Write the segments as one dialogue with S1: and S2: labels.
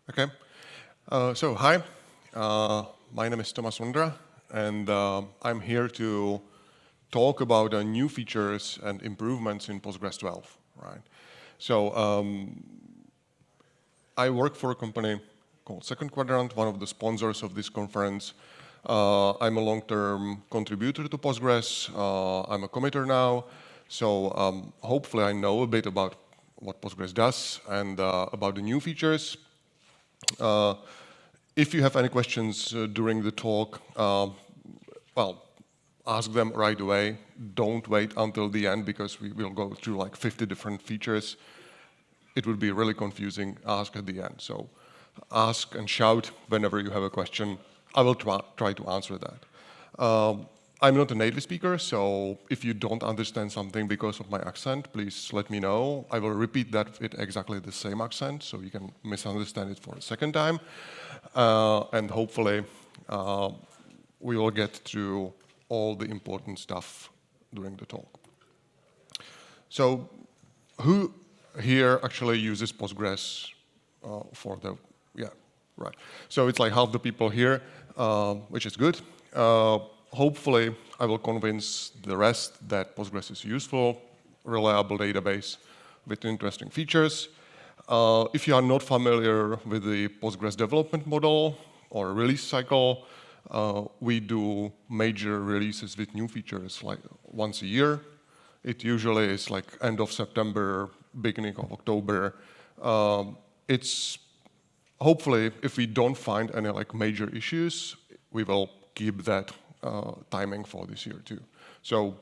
S1: Okay. Hi. My name is Tomas Vondra, and I'm here to talk about new features and improvements in Postgres 12. Right. So I work for a company called Second Quadrant, one of the sponsors of this conference. I'm a long-term contributor to Postgres. I'm a committer now, so hopefully I know a bit about what Postgres does and about the new features. If you have any questions during the talk, well, ask them right away. Don't wait until the end because we will go through like 50 different features. It would be really confusing. Ask at the end. So ask and shout whenever you have a question. I will try to answer that. I'm not a native speaker, so if you don't understand something because of my accent, please let me know. I will repeat that with exactly the same accent, so you can misunderstand it for a second time. And hopefully, we will get through all the important stuff during the talk. So, who here actually uses Postgres for the, yeah, right. So it's like half the people here, which is good. Hopefully, I will convince the rest that Postgres is useful, reliable database with interesting features. If you are not familiar with the Postgres development model or release cycle, we do major releases with new features like once a year. It usually is like end of September, beginning of October. It's hopefully, if we don't find any like major issues, we will keep that timing for this year too. So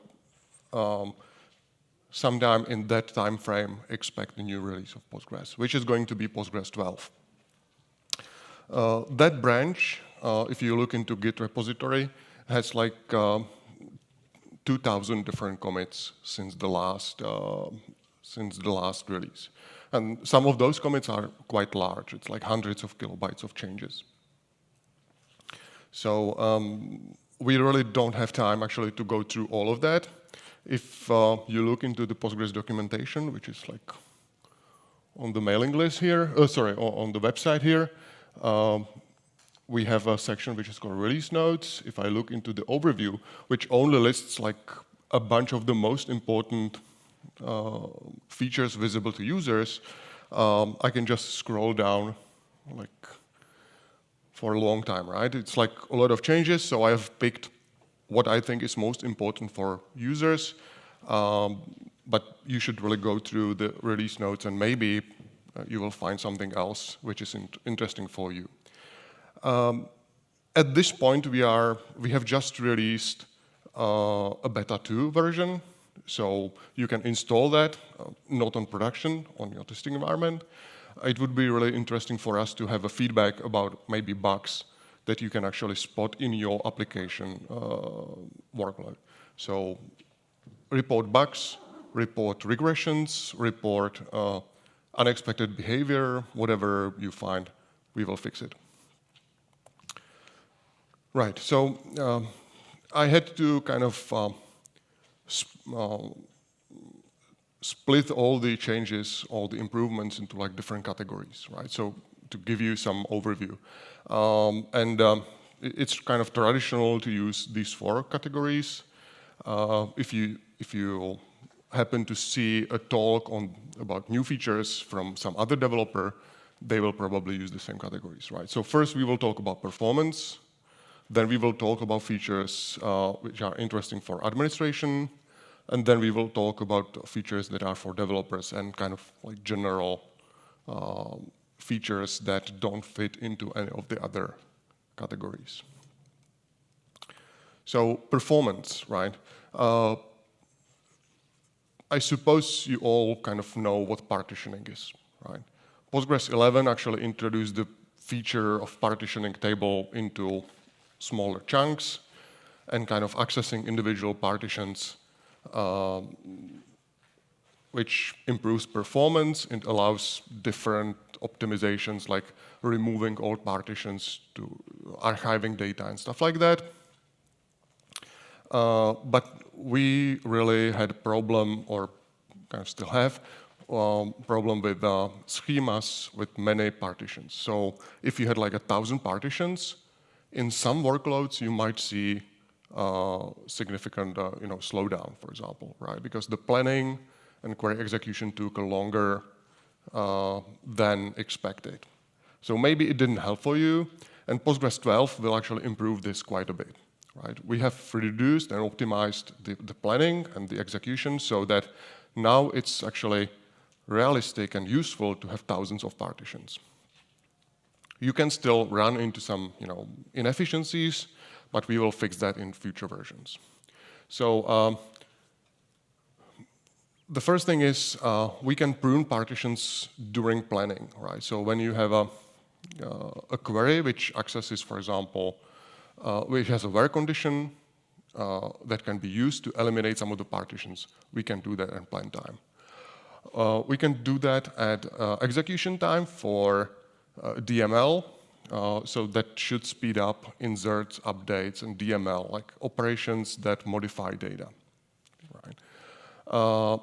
S1: sometime in that time frame, expect the new release of Postgres, which is going to be Postgres 12. That branch, if you look into Git repository, has like 2,000 different commits since the last release. And some of those commits are quite large. It's like hundreds of kilobytes of changes. So we really don't have time actually to go through all of that. If you look into the Postgres documentation, which is like on the mailing list here, on the website here, we have a section which is called release notes. If I look into the overview, which only lists like a bunch of the most important features visible to users, I can just scroll down like for a long time, right? It's like a lot of changes, so I have picked what I think is most important for users, but you should really go through the release notes and maybe you will find something else which is interesting for you. At this point, we have just released a beta 2 version, so you can install that, not on production, on your testing environment. It would be really interesting for us to have a feedback about maybe bugs that you can actually spot in your application workload. So report bugs, report regressions, report unexpected behavior, whatever you find, we will fix it. Right, so I had to kind of split all the changes, all the improvements into like different categories, right? So to give you some overview. It's kind of traditional to use these 4 categories. If you happen to see a talk about new features from some other developer, they will probably use the same categories, right? So first we will talk about performance, then we will talk about features which are interesting for administration, and then we will talk about features that are for developers and kind of like general features that don't fit into any of the other categories. So performance, right? I suppose you all kind of know what partitioning is, right? Postgres 11 actually introduced the feature of partitioning table into smaller chunks and kind of accessing individual partitions, which improves performance and allows different optimizations like removing old partitions to archiving data and stuff like that. But we really had a problem, or kind of still have, problem with schemas with many partitions. So if you had like 1,000 partitions, in some workloads you might see significant slowdown, for example, right? Because the planning and query execution took longer than expected. So maybe it didn't help for you, and Postgres 12 will actually improve this quite a bit, right? We have reduced and optimized the planning and the execution so that now it's actually realistic and useful to have thousands of partitions. You can still run into some inefficiencies, but we will fix that in future versions. So the first thing is we can prune partitions during planning, right? So when you have a query which accesses, for example, which has a where condition that can be used to eliminate some of the partitions, we can do that at plan time. We can do that at execution time for DML, so that should speed up inserts, updates, and DML, like operations that modify data. Right?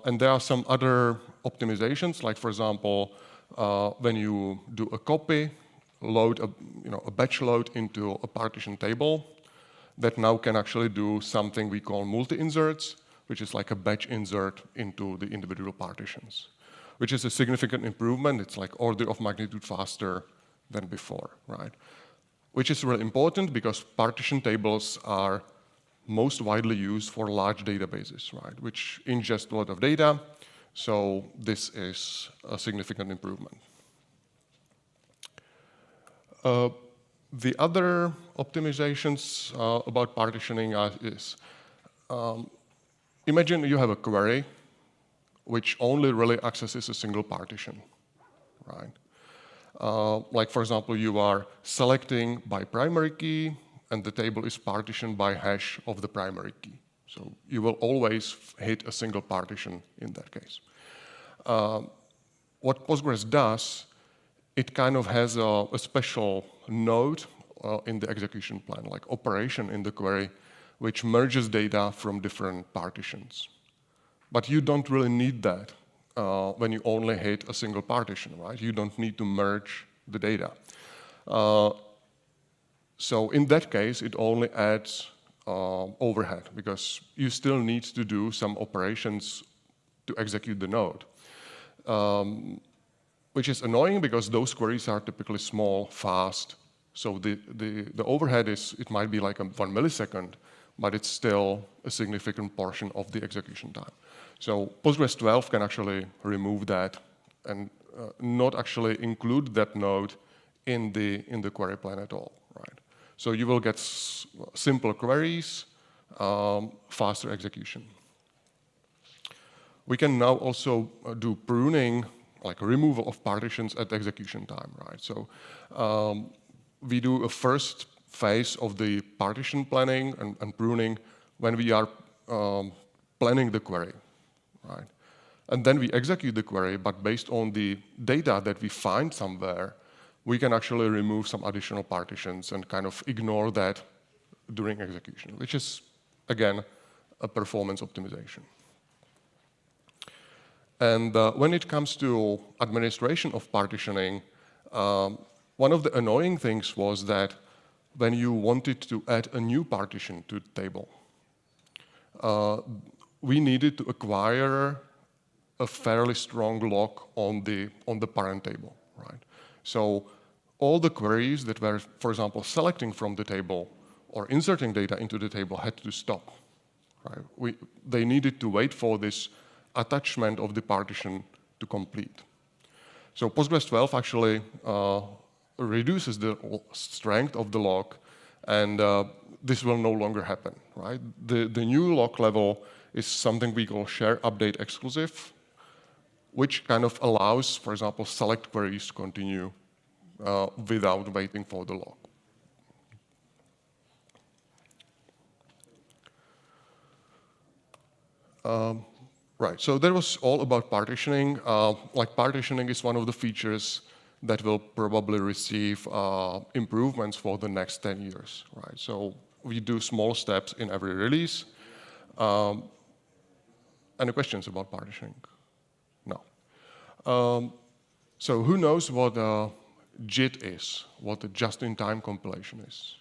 S1: And there are some other optimizations, like for example, when you do a copy, load a batch load into a partition table, that now can actually do something we call multi-inserts, which is like a batch insert into the individual partitions, which is a significant improvement. It's like order of magnitude faster than before, right? Which is really important because partition tables are most widely used for large databases, right? Which ingest a lot of data, so this is a significant improvement. The other optimizations about partitioning is, imagine you have a query which only really accesses a single partition, right? Like for example, you are selecting by primary key and the table is partitioned by hash of the primary key. So you will always hit a single partition in that case. What Postgres does, it kind of has a special node in the execution plan, like operation in the query, which merges data from different partitions. But you don't really need that when you only hit a single partition, right? You don't need to merge the data. So in that case, it only adds overhead because you still need to do some operations to execute the node, which is annoying because those queries are typically small, fast. So the overhead is, it might be like 1 millisecond, but it's still a significant portion of the execution time. So Postgres 12 can actually remove that and not actually include that node in the query plan at all, right? So you will get simple queries, faster execution. We can now also do pruning, like removal of partitions at execution time, right? So we do a first phase of the partition planning and pruning when we are planning the query, right? And then we execute the query, but based on the data that we find somewhere, we can actually remove some additional partitions and kind of ignore that during execution, which is, again, a performance optimization. And when it comes to administration of partitioning, one of the annoying things was that when you wanted to add a new partition to the table, we needed to acquire a fairly strong lock on the parent table, right? So all the queries that were, for example, selecting from the table or inserting data into the table had to stop, right? They needed to wait for this attachment of the partition to complete. So Postgres 12 actually reduces the strength of the lock, and this will no longer happen, right? The new lock level is something we call share update exclusive, which kind of allows, for example, select queries to continue without waiting for the lock. Right, so that was all about partitioning. Like partitioning is one of the features that will probably receive improvements for the next 10 years, right? So we do small steps in every release. Any questions about partitioning? No. So who knows what JIT is, what the just-in-time compilation is?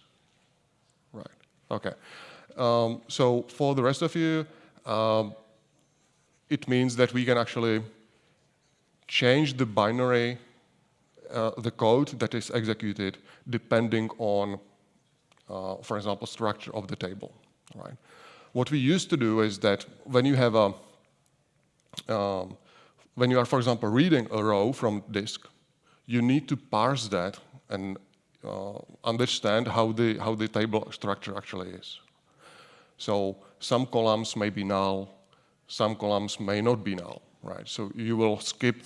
S1: Right, okay. So for the rest of you, it means that we can actually change the binary, the code that is executed depending on, for example, structure of the table, right? What we used to do is that when you have a, when you are, for example, reading a row from disk, you need to parse that and understand how the table structure actually is. So some columns may be null, some columns may not be null, right? So you will skip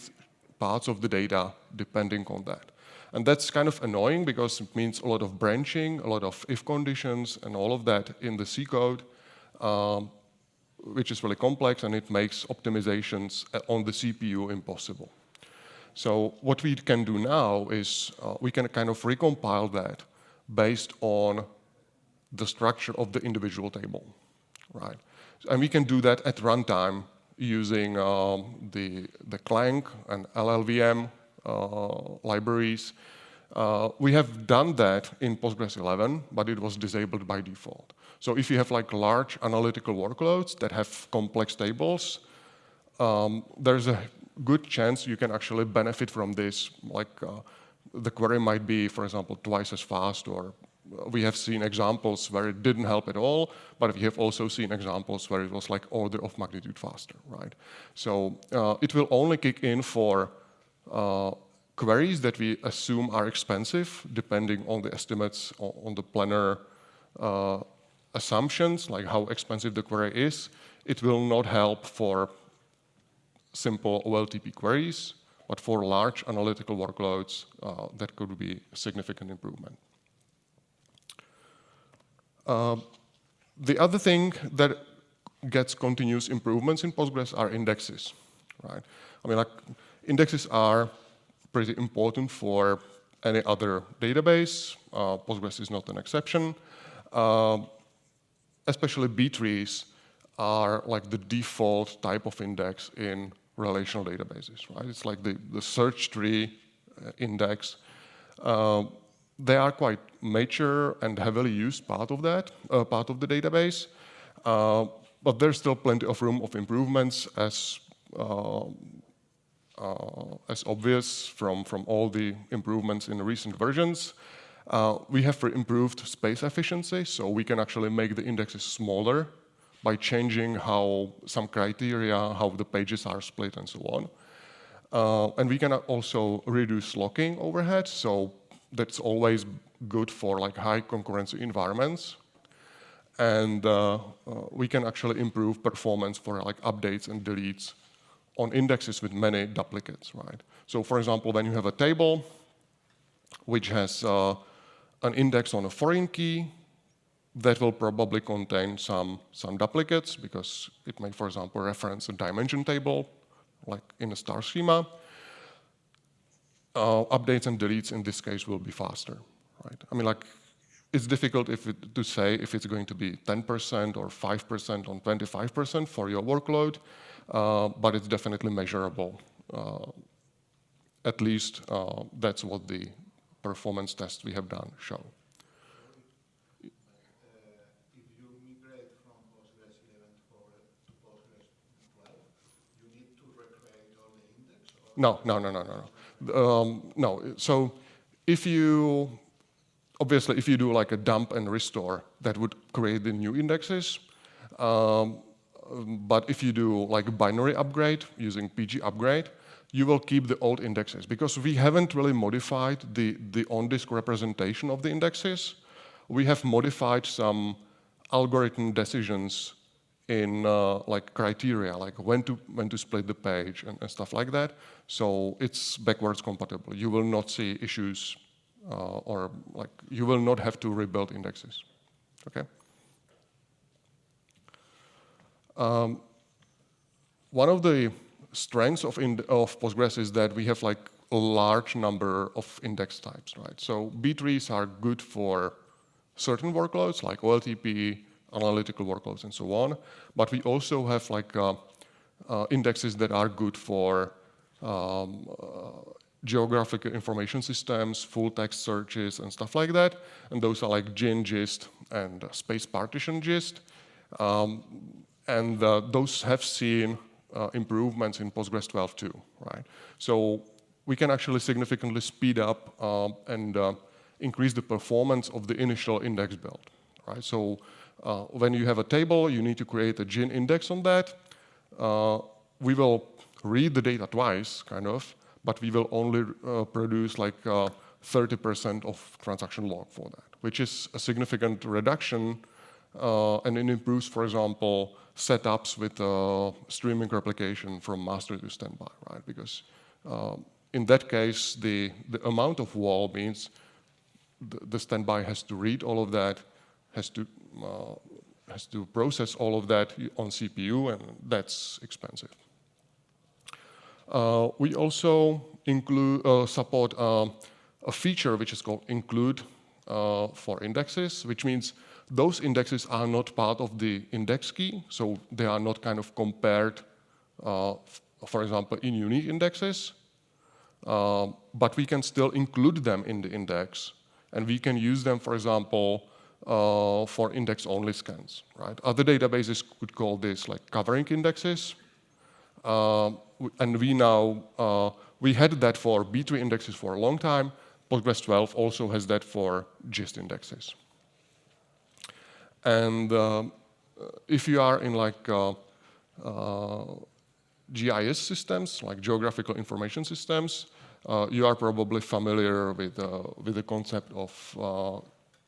S1: parts of the data depending on that. And that's kind of annoying because it means a lot of branching, a lot of if conditions, and all of that in the C code, which is really complex, and it makes optimizations on the CPU impossible. So what we can do now is we can kind of recompile that based on the structure of the individual table, right? And we can do that at runtime using the Clang and LLVM libraries. We have done that in Postgres 11, but it was disabled by default. So if you have like large analytical workloads that have complex tables, there's a good chance you can actually benefit from this. Like the query might be, for example, twice as fast, or we have seen examples where it didn't help at all, but we have also seen examples where it was like order of magnitude faster, right? So it will only kick in for queries that we assume are expensive, depending on the estimates on the planner assumptions, like how expensive the query is. It will not help for simple OLTP queries, but for large analytical workloads, that could be a significant improvement. The other thing that gets continuous improvements in Postgres are indexes, right? I mean, like, indexes are pretty important for any other database. Postgres is not an exception. Especially B trees are like the default type of index in relational databases, right? It's like the search tree index. They are quite mature and heavily used part of that, part of the database. But there's still plenty of room of improvements as obvious from all the improvements in the recent versions. We have improved space efficiency, so we can actually make the indexes smaller by changing how some criteria, how the pages are split, and so on. And we can also reduce locking overhead, so that's always good for like high concurrency environments. And we can actually improve performance for like updates and deletes on indexes with many duplicates, right? So for example, when you have a table which has an index on a foreign key, that will probably contain some duplicates because it may, for example, reference a dimension table, like in a star schema. Updates and deletes in this case will be faster, right? I mean, like, it's difficult to say if it's going to be 10% or 5% or 25% for your workload, but it's definitely measurable. At least that's what the performance tests we have done show.
S2: If you migrate from Postgres 11 to Postgres 12, you need to recreate all the index? Or?
S1: No. So if you, obviously, if you do like a dump and restore, that would create the new indexes. But if you do like a binary upgrade using PG upgrade, you will keep the old indexes because we haven't really modified the on-disk representation of the indexes. We have modified some algorithm decisions in like criteria, like when to split the page and stuff like that. So it's backwards compatible. You will not see issues or like you will not have to rebuild indexes. Okay. One of the strengths of Postgres is that we have like a large number of index types, right? So B trees are good for certain workloads like OLTP, analytical workloads, and so on. But we also have like indexes that are good for geographic information systems, full text searches, and stuff like that. And those are like GIN, GIST, and space partition GIST. And those have seen improvements in Postgres 12 too, right? So we can actually significantly speed up and increase the performance of the initial index build, right? So when you have a table, you need to create a GIN index on that. We will read the data twice, kind of, but we will only produce like 30% of transaction log for that, which is a significant reduction, and it improves, for example, setups with streaming replication from master to standby, right? Because in that case, the amount of wall means the standby has to read all of that, has to process all of that on CPU, and that's expensive. We also support a feature which is called include for indexes, which means those indexes are not part of the index key, so they are not kind of compared, for example, in unique indexes, but we can still include them in the index, and we can use them, for example, for index-only scans, right? Other databases could call this like covering indexes, and we had that for B2 indexes for a long time. Postgres 12 also has that for GIST indexes. And if you are in like GIS systems, like geographical information systems, you are probably familiar with the concept of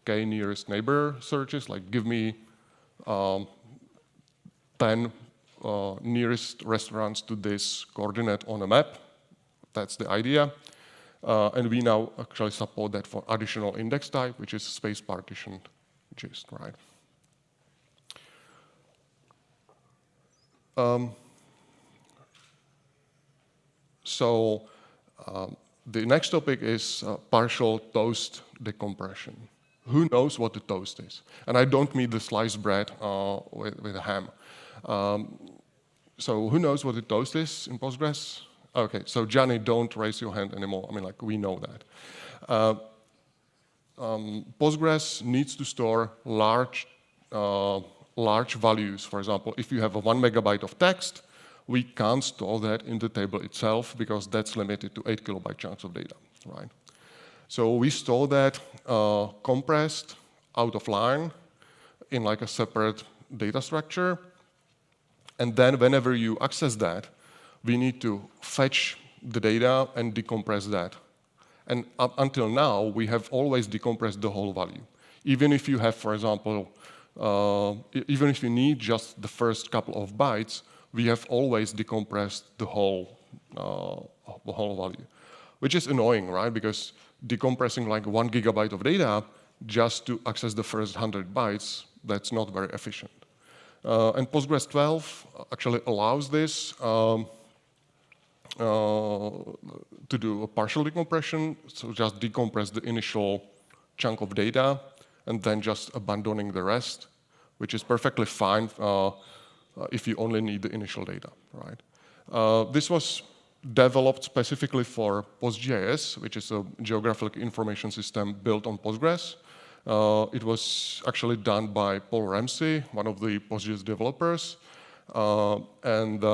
S1: k-nearest neighbor searches, like give me 10 nearest restaurants to this coordinate on a map. That's the idea. And we now actually support that for additional index type, which is space partitioned GIST, right? The next topic is partial toast decompression. Who knows what the toast is? And I don't mean the sliced bread with a ham. So who knows what the toast is in Postgres? Okay, so Johnny, don't raise your hand anymore. I mean, like, we know that. Postgres needs to store large values. For example, if you have a 1 megabyte of text, we can't store that in the table itself because that's limited to 8 kilobyte chunks of data, right? So we store that compressed out of line in like a separate data structure. And then whenever you access that, we need to fetch the data and decompress that. And up until now, we have always decompressed the whole value. Even if you have, for example, even if you need just the first couple of bytes, we have always decompressed the whole value, which is annoying, right? Because decompressing like 1 gigabyte of data just to access the first 100 bytes, that's not very efficient. And Postgres 12 actually allows this to do a partial decompression, so just decompress the initial chunk of data and then just abandoning the rest, which is perfectly fine if you only need the initial data, right? This was developed specifically for PostGIS, which is a geographic information system built on Postgres. It was actually done by Paul Ramsey, one of the Postgres developers, and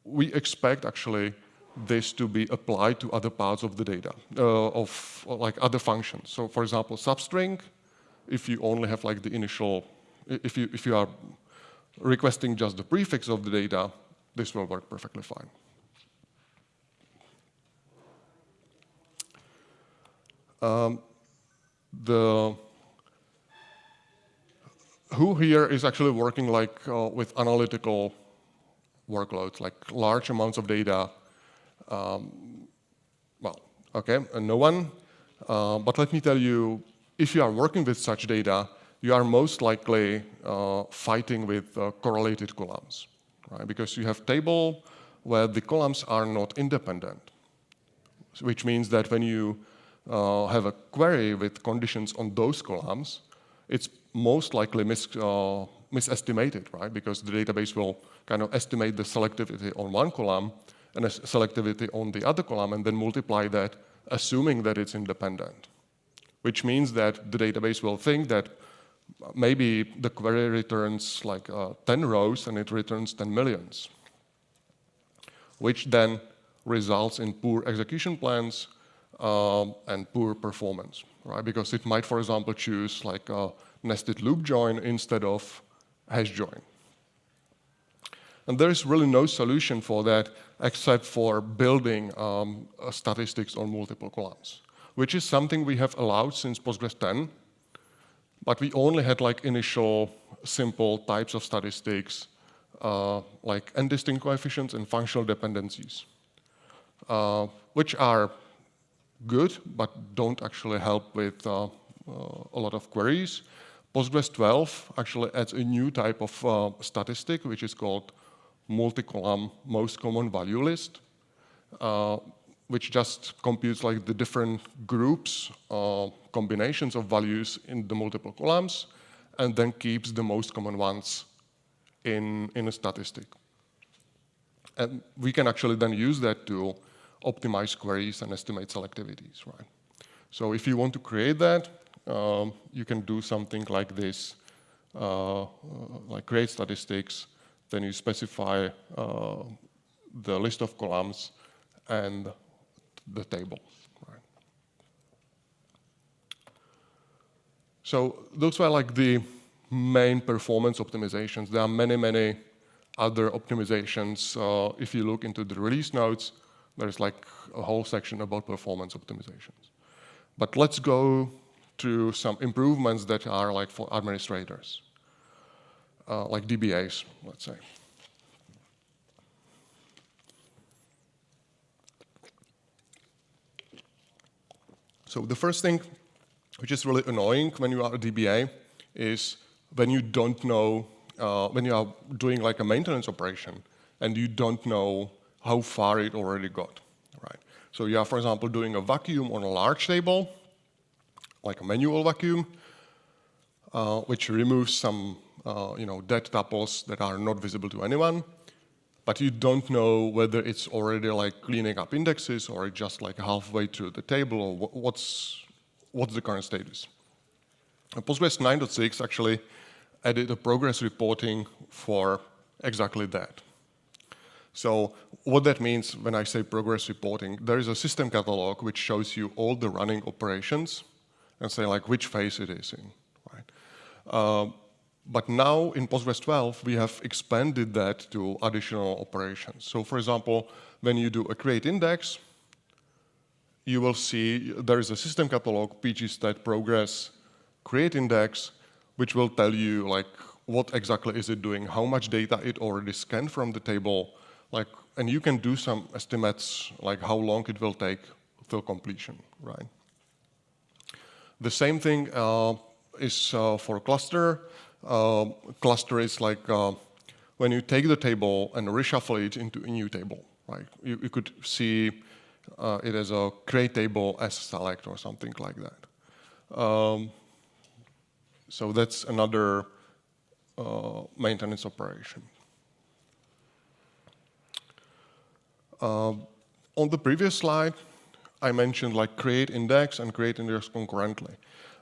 S1: we expect actually this to be applied to other parts of the data, of like other functions. So for example, substring, if you only have like the initial, if you are requesting just the prefix of the data, this will work perfectly fine. Who here is actually working like with analytical workloads, like large amounts of data? Well, okay, no one. But let me tell you, if you are working with such data, you are most likely fighting with correlated columns, right? Because you have table where the columns are not independent, which means that when you have a query with conditions on those columns, it's most likely misestimated, right? Because the database will kind of estimate the selectivity on one column and a selectivity on the other column, and then multiply that, assuming that it's independent. Which means that the database will think that maybe the query returns like 10 rows and it returns 10 millions, which then results in poor execution plans and poor performance, right? Because it might, for example, choose like a nested loop join instead of hash join. And there is really no solution for that except for building statistics on multiple columns, which is something we have allowed since Postgres 10, but we only had like initial simple types of statistics like n-distinct coefficients and functional dependencies, which are good but don't actually help with a lot of queries. Postgres 12 actually adds a new type of statistic, which is called multi-column most common value list, which just computes like the different groups, combinations of values in the multiple columns, and then keeps the most common ones in a statistic. And we can actually then use that to optimize queries and estimate selectivities, right? So if you want to create that, you can do something like this, like create statistics, then you specify the list of columns and the table. Right? So those were like the main performance optimizations. There are many, many other optimizations. If you look into the release notes, there's like a whole section about performance optimizations. But let's go to some improvements that are like for administrators, like DBAs, let's say. So the first thing, which is really annoying when you are a DBA, is when you don't know, when you are doing like a maintenance operation and you don't know how far it already got, right? So you are, for example, doing a vacuum on a large table, like a manual vacuum, which removes some dead tuples that are not visible to anyone, but you don't know whether it's already like cleaning up indexes or it's just like halfway through the table, or what's the current status. Postgres 9.6 actually added a progress reporting for exactly that. So what that means when I say progress reporting, there is a system catalog which shows you all the running operations and say like which phase it is in, right? But now in Postgres 12, we have expanded that to additional operations. So for example, when you do a create index, you will see there is a system catalog, pgstat progress create index, which will tell you like what exactly is it doing, how much data it already scanned from the table, like, and you can do some estimates like how long it will take till completion, right? The same thing is for cluster. Cluster is like when you take the table and reshuffle it into a new table, right? You could see it as a create table as select or something like that. So that's another maintenance operation. On the previous slide, I mentioned like create index and create index concurrently.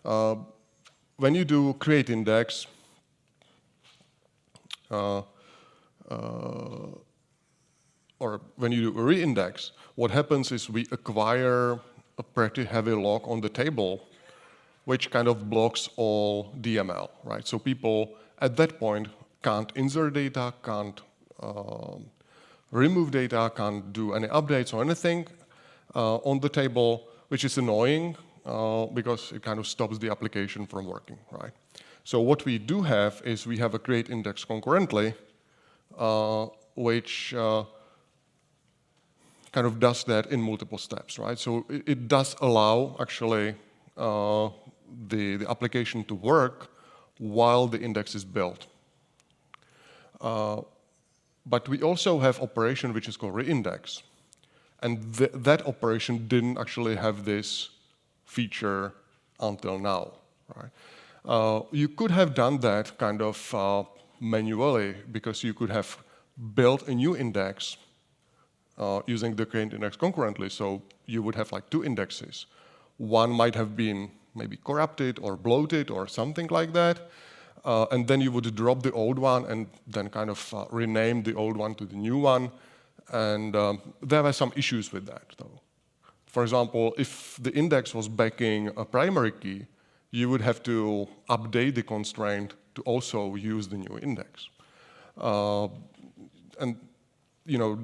S1: When you do create index, or when you do a reindex, what happens is we acquire a pretty heavy lock on the table, which kind of blocks all DML, right? So people at that point can't insert data, can't remove data, can't do any updates or anything on the table, which is annoying because it kind of stops the application from working, right? So what we do have is we have a create index concurrently, which kind of does that in multiple steps, right? So it does allow actually the application to work while the index is built. But we also have operation which is called reindex. And that operation didn't actually have this feature until now, right? You could have done that kind of manually because you could have built a new index using the current index concurrently. So you would have like two indexes. One might have been maybe corrupted or bloated or something like that. And then you would drop the old one and then kind of rename the old one to the new one. And there were some issues with that, though. For example, if the index was backing a primary key, you would have to update the constraint to also use the new index. And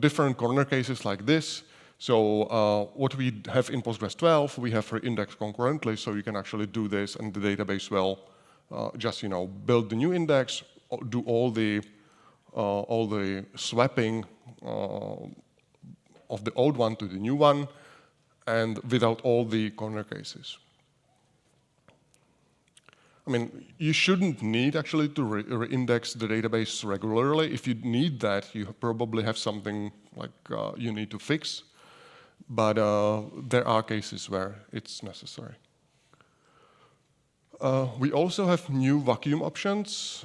S1: different corner cases like this. So what we have in Postgres 12, we have for index concurrently, so you can actually do this, and the database will just build the new index, do all the swapping of the old one to the new one, and without all the corner cases. I mean, you shouldn't need actually to re-index the database regularly. If you need that, you probably have something like you need to fix. But there are cases where it's necessary. We also have new vacuum options.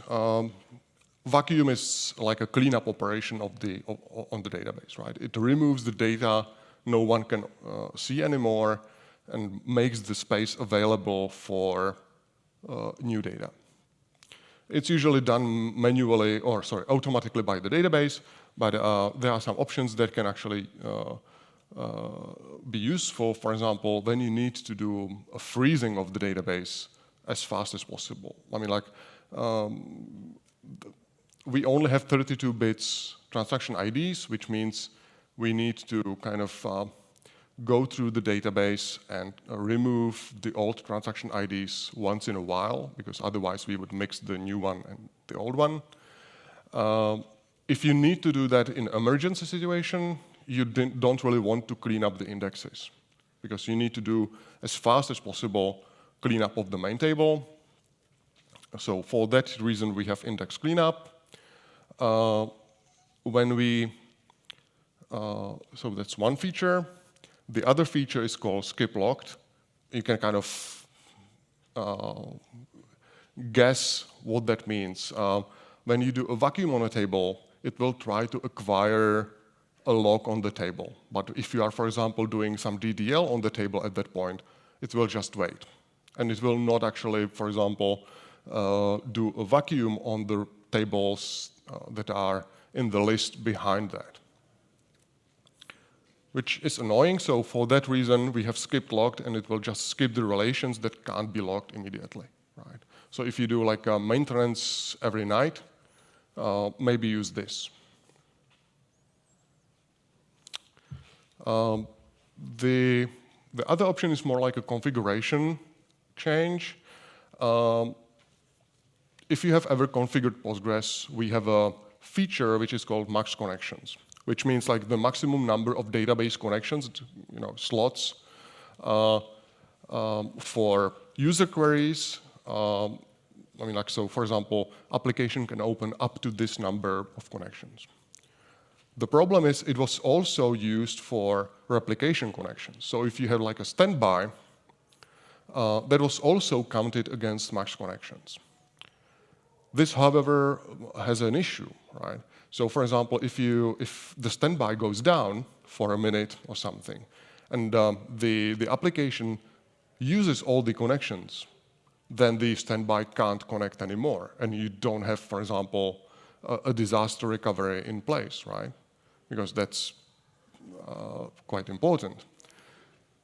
S1: Vacuum is like a cleanup operation on the database, right? It removes the data no one can see anymore and makes the space available for new data. It's usually done manually, or sorry, automatically by the database, but there are some options that can actually be useful. For example, when you need to do a freezing of the database as fast as possible. I mean, like, we only have 32 bits transaction IDs, which means we need to kind of go through the database and remove the old transaction IDs once in a while, because otherwise we would mix the new one and the old one. If you need to do that in emergency situation, you don't really want to clean up the indexes, because you need to do as fast as possible cleanup of the main table. So for that reason, we have index cleanup. So that's one feature. The other feature is called skip locked. You can kind of guess what that means. When you do a vacuum on a table, it will try to acquire a lock on the table. But if you are, for example, doing some DDL on the table at that point, it will just wait. And it will not actually, for example, do a vacuum on the tables that are in the list behind that, which is annoying. So for that reason, we have skip locked, and it will just skip the relations that can't be locked immediately, right? So if you do like a maintenance every night, maybe use this. The other option is more like a configuration change. If you have ever configured Postgres, we have a feature which is called max connections, which means like the maximum number of database connections, slots for user queries. I mean, like, so for example, application can open up to this number of connections. The problem is it was also used for replication connections. So if you have like a standby, that was also counted against max connections. This, however, has an issue, right? So for example, if the standby goes down for a minute or something, and the application uses all the connections, then the standby can't connect anymore, and you don't have, for example, a disaster recovery in place, right? Because that's quite important.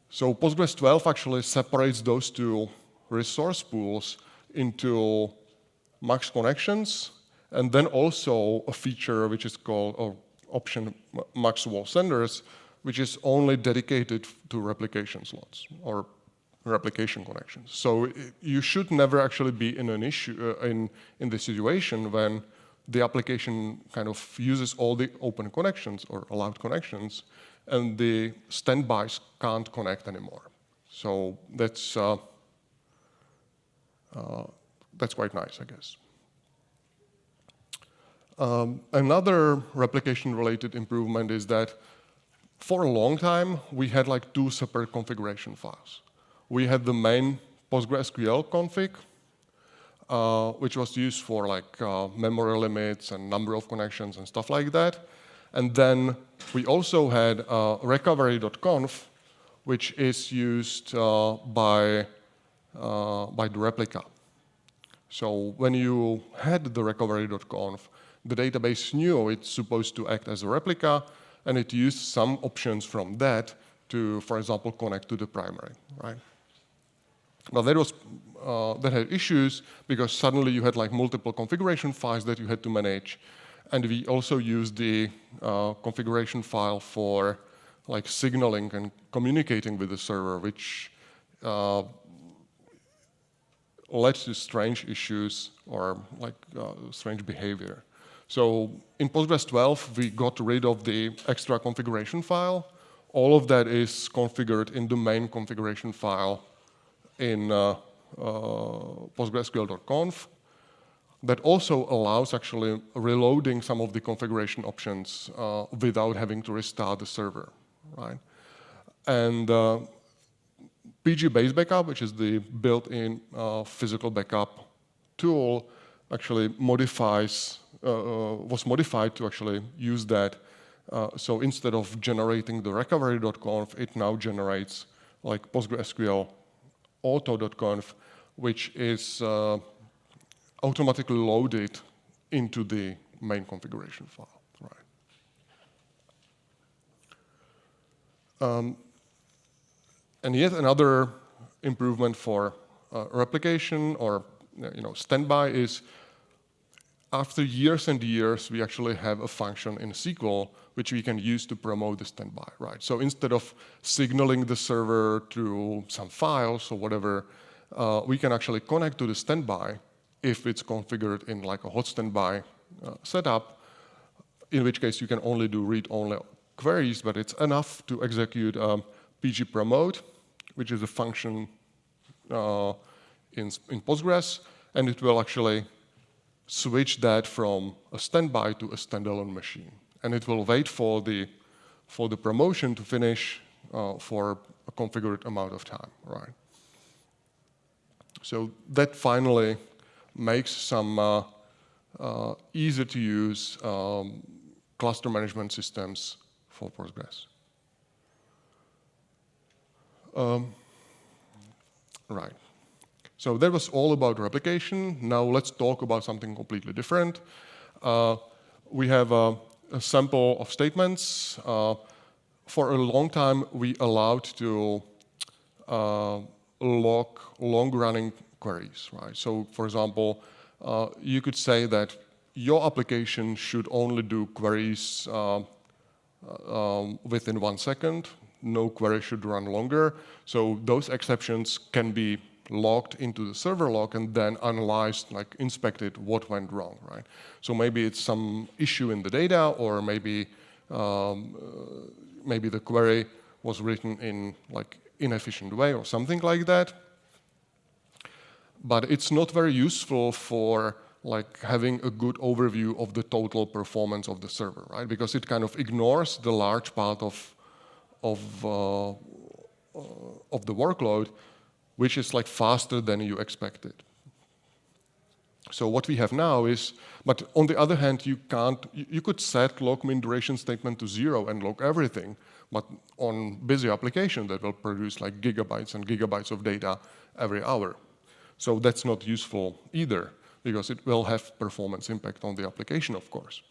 S1: So Postgres 12 actually separates those two resource pools into max connections, and then also a feature which is called, or option, max wall senders, which is only dedicated to replication slots or replication connections. So you should never actually be in an issue in the situation when the application kind of uses all the open connections or allowed connections, and the standbys can't connect anymore. So that's quite nice, I guess. Another replication-related improvement is that for a long time, we had like two separate configuration files. We had the main PostgreSQL config, which was used for like memory limits and number of connections and stuff like that. And then we also had recovery.conf, which is used by the replica. So when you had the recovery.conf, the database knew it's supposed to act as a replica, and it used some options from that to, for example, connect to the primary, right? Well, that had issues because suddenly you had like multiple configuration files that you had to manage, and we also used the configuration file for like signaling and communicating with the server, which led to strange issues or like strange behavior. So in Postgres 12, we got rid of the extra configuration file. All of that is configured in the main configuration file in PostgreSQL.conf. That also allows actually reloading some of the configuration options without having to restart the server, right? And PG base backup, which is the built-in physical backup tool, actually was modified to actually use that. So instead of generating the recovery.conf, it now generates like PostgreSQL auto.conf, which is automatically loaded into the main configuration file, right? And yet another improvement for replication or standby is after years and years, we actually have a function in SQL which we can use to promote the standby, right? So instead of signaling the server through some files or whatever, we can actually connect to the standby if it's configured in like a hot standby setup, in which case you can only do read-only queries, but it's enough to execute PG promote, which is a function in Postgres, and it will actually switch that from a standby to a standalone machine. And it will wait for the promotion to finish for a configured amount of time, right? So that finally makes some easy to use cluster management systems for Postgres. Right. So that was all about replication. Now let's talk about something completely different. We have a sample of statements. For a long time, we allowed to log long-running queries, right? So for example, you could say that your application should only do queries within 1 second. No query should run longer. So those exceptions can be logged into the server log and then analyzed, like inspected what went wrong, right? So maybe it's some issue in the data, or maybe the query was written in like inefficient way or something like that. But it's not very useful for like having a good overview of the total performance of the server, right? Because it kind of ignores the large part of the workload, which is like faster than you expected. So what we have now is, but on the other hand, you could set log min duration statement to 0 and log everything, but on busy application that will produce like gigabytes and gigabytes of data every hour. So that's not useful either, because it will have performance impact on the application, of course.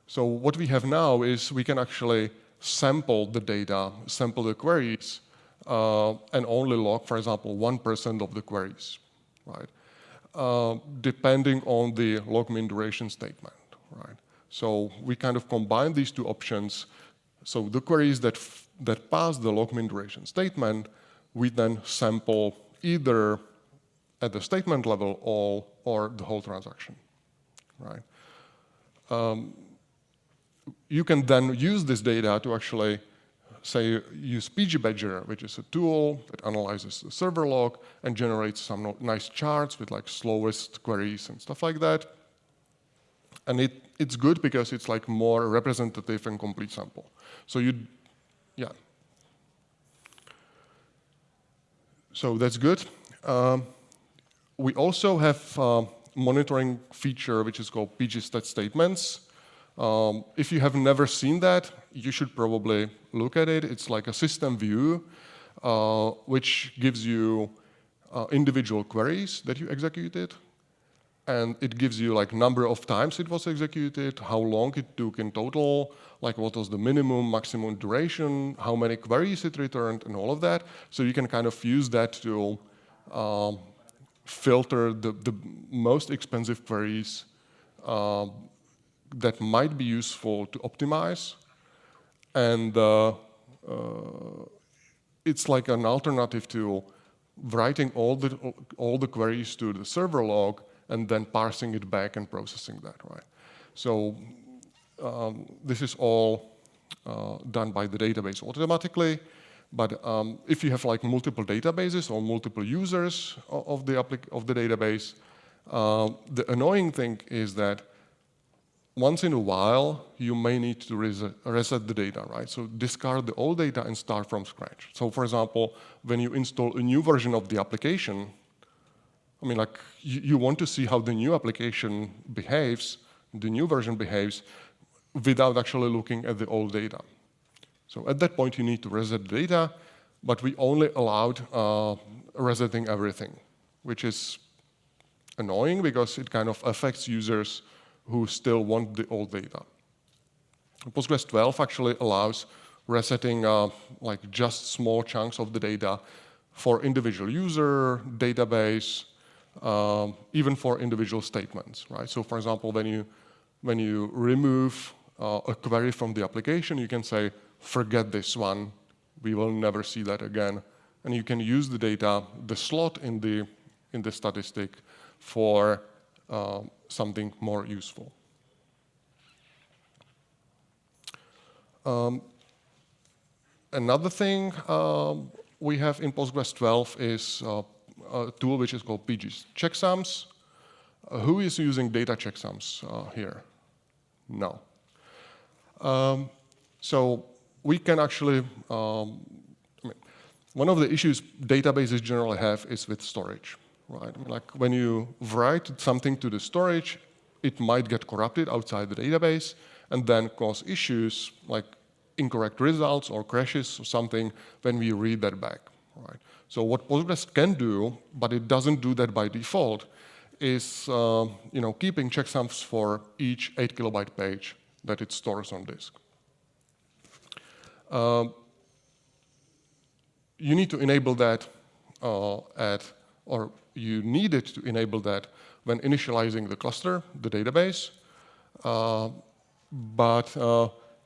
S1: So what we have now is we can actually sample the data, sample the queries, and only log, for example, 1% of the queries, right? Depending on the log min duration statement, right? So we kind of combine these two options. So the queries that pass the log min duration statement, we then sample either at the statement level or the whole transaction, right? You can then use this data to actually, say, use PG Badger, which is a tool that analyzes the server log and generates some nice charts with like slowest queries and stuff like that. And it's good because it's like more representative and complete sample. So yeah. So that's good. We also have a monitoring feature which is called PG stat statements. If you have never seen that, you should probably look at it. It's like a system view, which gives you individual queries that you executed, and it gives you like number of times it was executed, how long it took in total, like what was the minimum, maximum duration, how many queries it returned, and all of that. So you can kind of use that to filter the most expensive queries that might be useful to optimize. And it's like an alternative to writing all the queries to the server log and then parsing it back and processing that, right? So this is all done by the database automatically. But if you have like multiple databases or multiple users of the database, the annoying thing is that once in a while, you may need to reset the data, right? So discard the old data and start from scratch. So for example, when you install a new version of the application, I mean, like you want to see how the new application behaves, the new version behaves, without actually looking at the old data. So at that point, you need to reset the data, but we only allowed resetting everything, which is annoying because it kind of affects users who still want the old data. Postgres 12 actually allows resetting like just small chunks of the data for individual user, database, even for individual statements, right? So for example, when you remove a query from the application, you can say, forget this one, we will never see that again. And you can use the data, the slot in the statistic for something more useful. Another thing we have in Postgres 12 is a tool which is called Checksums. Who is using data checksums here? No. So we can actually, I mean, one of the issues databases generally have is with storage. Right? I mean, like when you write something to the storage, it might get corrupted outside the database and then cause issues like incorrect results or crashes or something when we read that back. Right? So what Postgres can do, but it doesn't do that by default, is keeping checksums for each 8 kilobyte page that it stores on disk. You need to enable that you needed to enable that when initializing the cluster, the database, but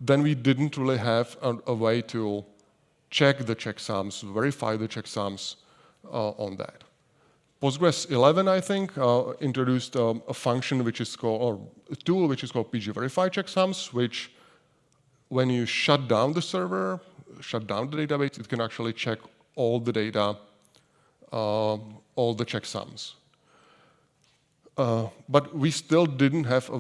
S1: then we didn't really have a way to check the checksums, verify the checksums on that. Postgres 11, I think, introduced a function which is called, or a tool which is called pgverify checksums, which when you shut down the server, shut down the database, it can actually check all the data, all the checksums. But we still didn't have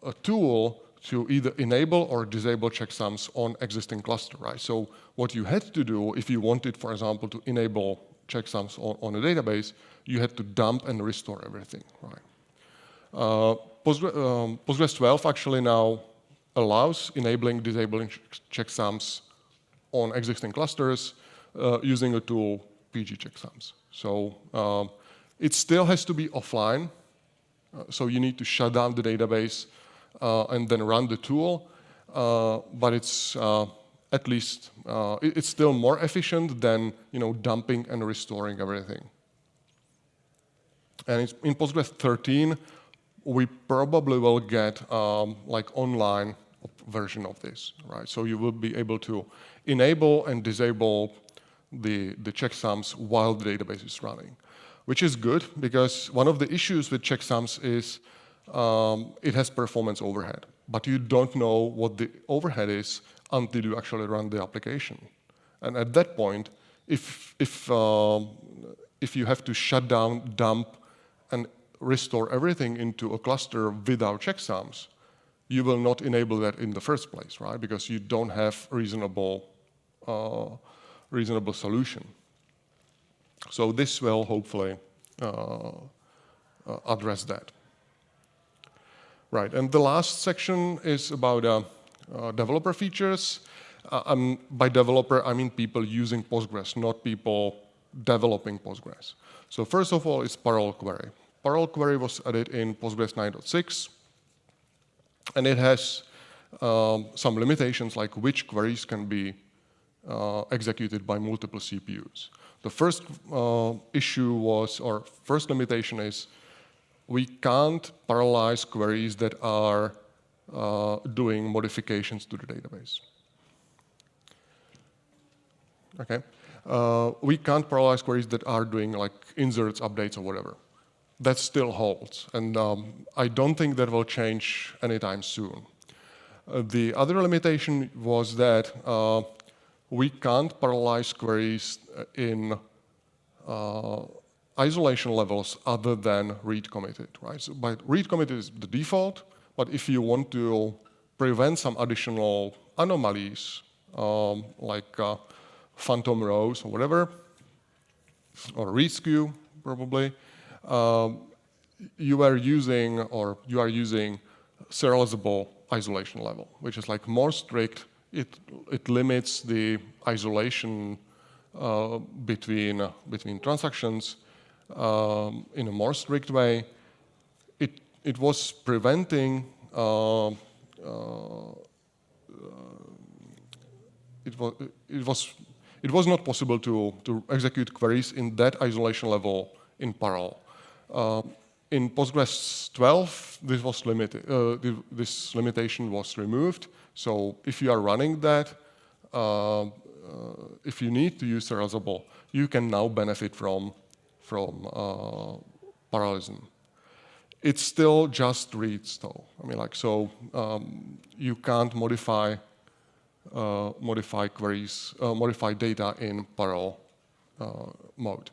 S1: a tool to either enable or disable checksums on existing cluster, right? So what you had to do if you wanted, for example, to enable checksums on a database, you had to dump and restore everything, right? Postgres 12 actually now allows enabling, disabling checksums on existing clusters using a tool, pgchecksums. So it still has to be offline. So you need to shut down the database and then run the tool. But it's at least it's still more efficient than dumping and restoring everything. And in Postgres 13, we probably will get like online version of this, right? So you will be able to enable and disable the checksums while the database is running, which is good because one of the issues with checksums is it has performance overhead, but you don't know what the overhead is until you actually run the application. And at that point, if you have to shut down, dump, and restore everything into a cluster without checksums, you will not enable that in the first place, right? Because you don't have reasonable solution. So this will hopefully address that. Right, and the last section is about developer features. By developer, I mean people using Postgres, not people developing Postgres. So first of all, it's parallel query. Parallel query was added in Postgres 9.6, and it has some limitations like which queries can be executed by multiple CPUs. The first issue was, or first limitation is, we can't parallelize queries that are doing modifications to the database. Okay, we can't parallelize queries that are doing like inserts, updates, or whatever. That still holds, and I don't think that will change anytime soon. The other limitation was that we can't parallelize queries in isolation levels other than read committed, right? So by read committed is the default, but if you want to prevent some additional anomalies, like phantom rows or whatever, or read skew probably, you are using serializable isolation level, which is like more strict. It limits the isolation between transactions in a more strict way. It was preventing it was not possible to execute queries in that isolation level in parallel. In Postgres 12, this was limited. This limitation was removed. So if you are running that, if you need to use serializable, you can now benefit from parallelism. It's still just reads, though. I mean, like, so you can't modify queries, modify data in parallel mode.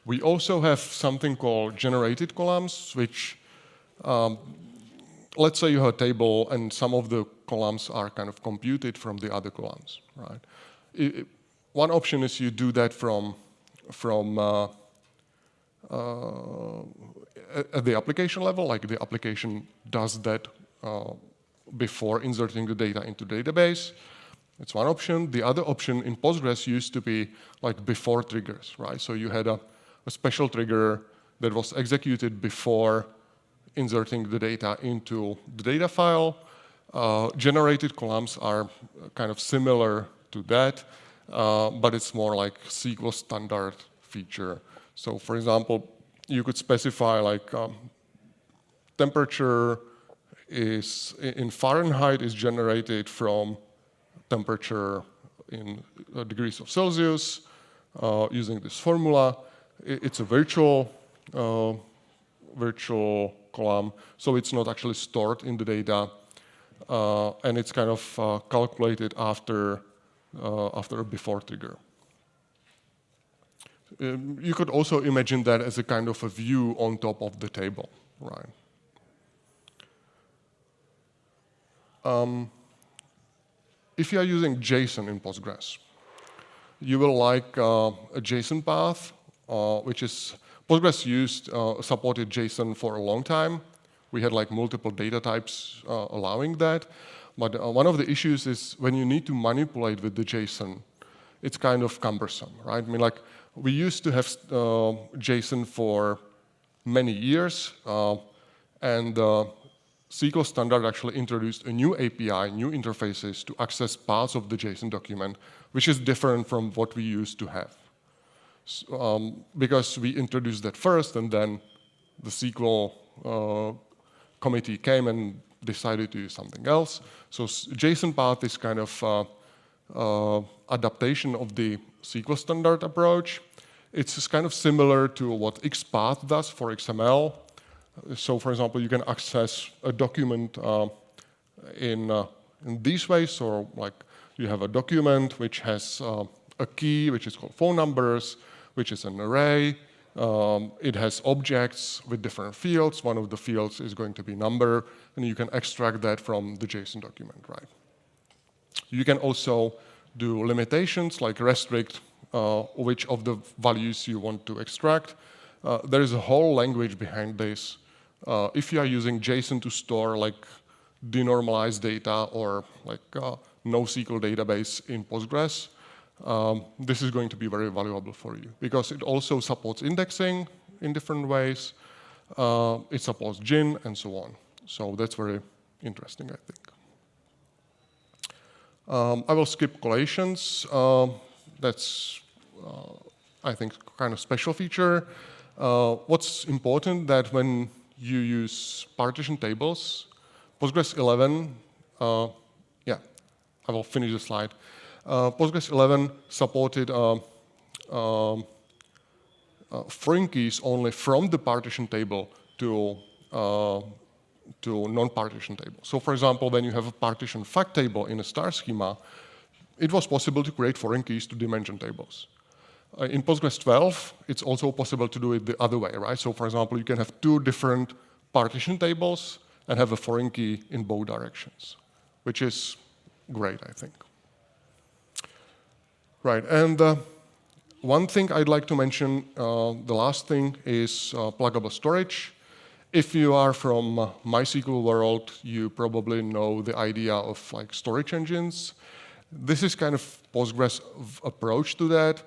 S1: We also have something called generated columns, which, let's say you have a table and some of the columns are kind of computed from the other columns, right? One option is you do that from at the application level, like the application does that before inserting the data into the database. It's one option. The other option in Postgres used to be like before triggers, right? So you had a special trigger that was executed before inserting the data into the data file. Generated columns are kind of similar to that, but it's more like SQL standard feature. So for example, you could specify like temperature is in Fahrenheit is generated from temperature in degrees of Celsius using this formula. It's a virtual column, so it's not actually stored in the data, and it's kind of calculated after a before trigger. You could also imagine that as a kind of a view on top of the table, right? If you are using JSON in Postgres, you will like a JSON path, which is Postgres supported JSON for a long time. We had like multiple data types allowing that. But one of the issues is when you need to manipulate with the JSON, it's kind of cumbersome, right? I mean, like we used to have JSON for many years, and SQL Standard actually introduced a new API, new interfaces to access parts of the JSON document, which is different from what we used to have. Because we introduced that first, and then the SQL committee came and decided to use something else. So JSON path is kind of adaptation of the SQL Standard approach. It's kind of similar to what XPath does for XML. So for example, you can access a document in these ways. So like you have a document which has a key, which is called phone numbers, which is an array. It has objects with different fields. One of the fields is going to be number, and you can extract that from the JSON document, right? You can also do limitations, like restrict which of the values you want to extract. There is a whole language behind this If you are using JSON to store like denormalized data or like NoSQL database in Postgres, this is going to be very valuable for you because it also supports indexing in different ways. It supports GIN and so on. So that's very interesting, I think. I will skip collations. That's, I think, kind of special feature. What's important that when you use partition tables, Postgres 11, yeah, I will finish the slide. Postgres 11 supported foreign keys only from the partition table to non-partition table. So for example, when you have a partition fact table in a star schema, it was possible to create foreign keys to dimension tables. In Postgres 12, it's also possible to do it the other way, right? So for example, you can have two different partition tables and have a foreign key in both directions, which is great, I think. Right, and one thing I'd like to mention, the last thing is pluggable storage. If you are from MySQL world, you probably know the idea of like storage engines. This is kind of Postgres' approach to that.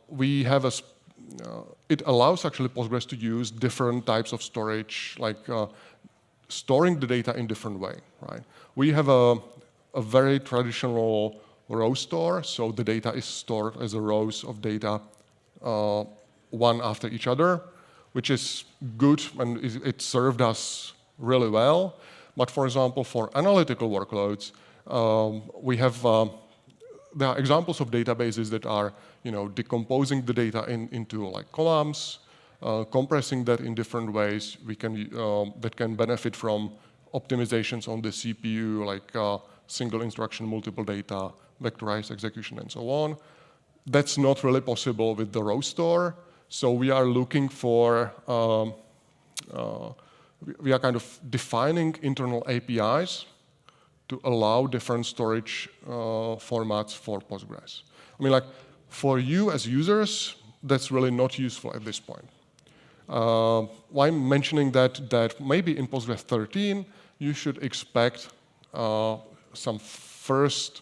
S1: We have it allows actually Postgres to use different types of storage, like storing the data in different way, right? We have a very traditional row store, so the data is stored as a rows of data, one after each other, which is good and it served us really well. But for example, for analytical workloads, we have there are examples of databases that are decomposing the data into like columns, compressing that in different ways. We can that can benefit from optimizations on the CPU, like single instruction, multiple data, vectorized execution, and so on. That's not really possible with the row store. So we are looking for, we are kind of defining internal APIs to allow different storage formats for Postgres. I mean, like for you as users, that's really not useful at this point. Why I'm mentioning that maybe in Postgres 13, you should expect some first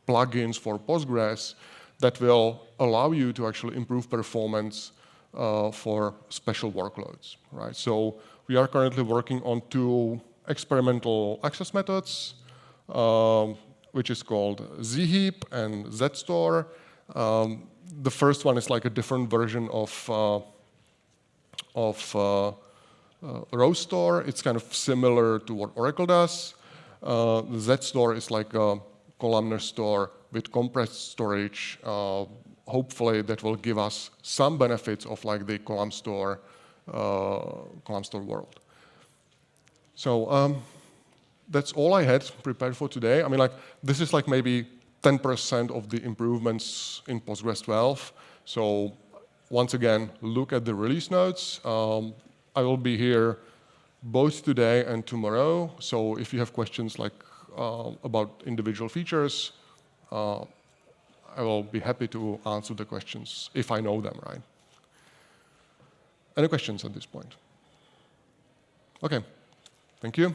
S1: plugins for Postgres that will allow you to actually improve performance for special workloads, right? So we are currently working on two experimental access methods, which is called zheap and zstore. The first one is like a different version of row store. It's kind of similar to what Oracle does. The zstore is like a columnar store with compressed storage. Hopefully that will give us some benefits of like the column store world. So that's all I had prepared for today. I mean, like this is like maybe 10% of the improvements in Postgres 12. So once again, look at the release notes. I will be here both today and tomorrow. So if you have questions like about individual features, I will be happy to answer the questions if I know them, right? Any questions at this point? Okay, thank you.